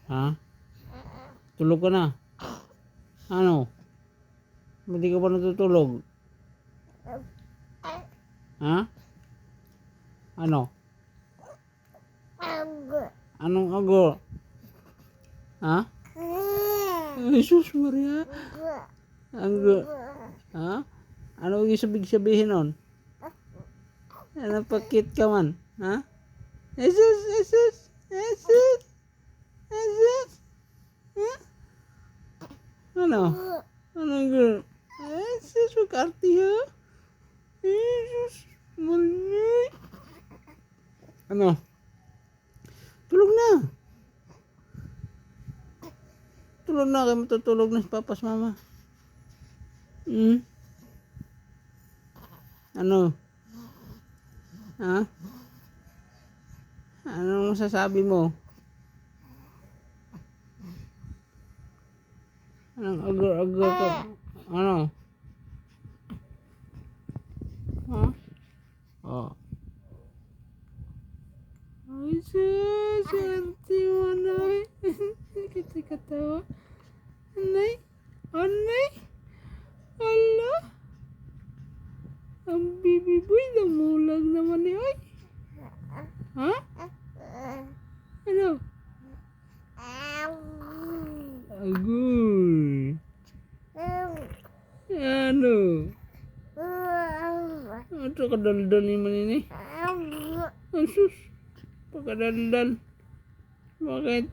Ha? Tulog ka na? Ano? Hindi ka pa natutulog? Ha? Ano? Anong ago? Ha? Jesus Maria? Ago? Ha? Ano yung sabihin nun? Ano pakit ka man? Ha? Jesus! Jesus! Jesus! Jesus! Ha? Ano? Anong girl? Jesus! Magkarti ha? Jesus! Mali! Ano? Tulog na! Tulog na kayo, matutulog na si papas mama. Ano? Ha? Anong masasabi mo? Anong agar-agar ka? Ano? Ha? Oh. Ay, sus! Swerte mo na eh. Kita katawa. Anay? Anay? Ala? Ang bibi boy, namulag naman eh, oy. Ha? Ano? Agoy. Ano? Ito kadaldal ni man ini. Asus. Pagkadaldal. Bakit?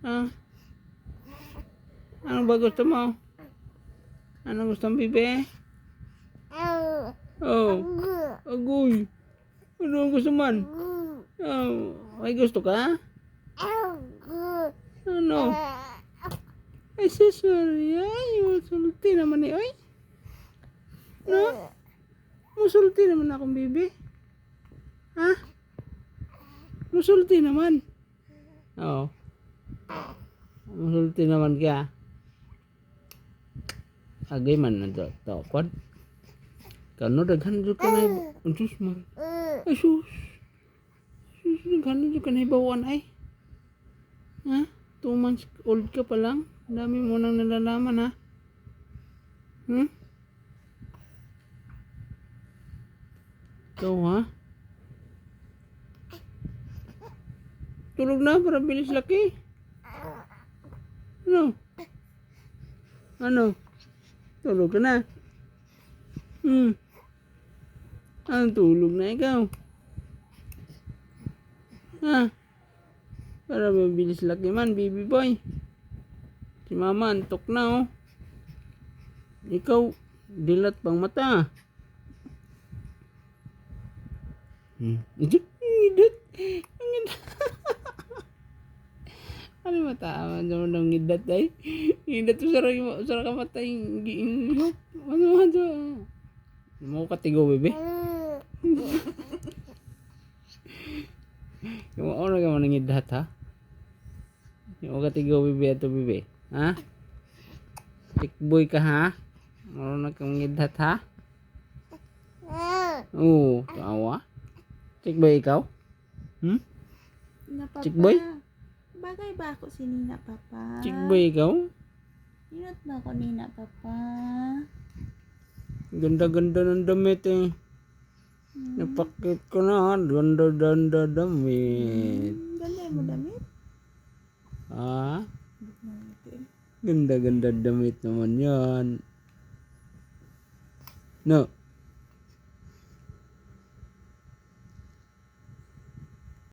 Ha? Ano ba gusto mo? Ano gusto mong bibi? Oh. Agoy. Ano ang gusto man? Oh. May gusto ka? Ano? Ay, sorry. Ay, musulti naman eh. Ay. No? Musulti naman akong bibi. Ha? Musulti naman. Oo. Musulti naman ka. Agay man na dapat. Kano daghan jud ka na. Sus man. Ay sus. Sus daghan jud ka na bawaan ay. Ha? 2 months old ka pa lang. Dami mo nang nalalaman ha. Ikaw ha? Tulog na para bilis laki. Ano? Ano? Tulog ka na? Anong tulog na ikaw? Ha? Para mabilis laki man, baby boy. Si mama antok na oh. Ikaw, dilat pang mata. Ngidot. Ngidot. Ano matawa ng ngidot ay? Ngidot usara ka mata yung giinhok. Ano ito? Mau katigo bebe. Yung ano ka man ngidot ha? Yung katigo bebe ato bebe. Ha? Tikboy ka ha? Marunong kang ngidot ha? Oo, tawa. Tikboy ikaw? Tikboy? Bagay ba ako si Nina Papa? Tikboy ikaw? Inat ba ako Nina Papa? Ganda-ganda ng damit eh. Napakit ko na. Ganda-ganda damit. Ganda mo damit? Ha? Ganda-ganda damit naman yan. No.